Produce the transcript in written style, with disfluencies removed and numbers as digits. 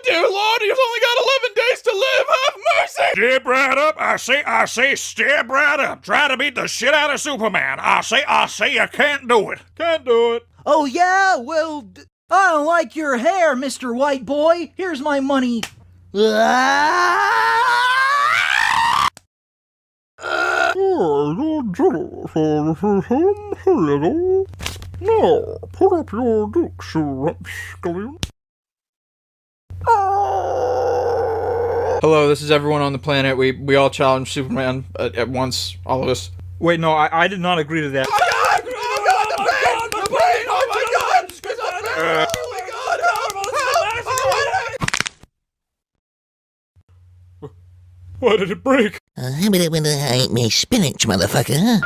dear Lord, you've only got 11 days to live. Have mercy. Step right up. I say, step right up. Try to beat the shit out of Superman. I say, you can't do it. Can't do it. Oh yeah? Well, I don't like your hair, Mr. White Boy. Here's my money. Now, put up your dukes, you rapscallion. Hello, this is everyone on the planet. We all challenge Superman at once, all of us. Wait, no, I did not agree to that. Oh God, the pain! The pain! Oh my God! It's a pain! Oh my God! Help! Why did it break? I ain't me spinach, motherfucker.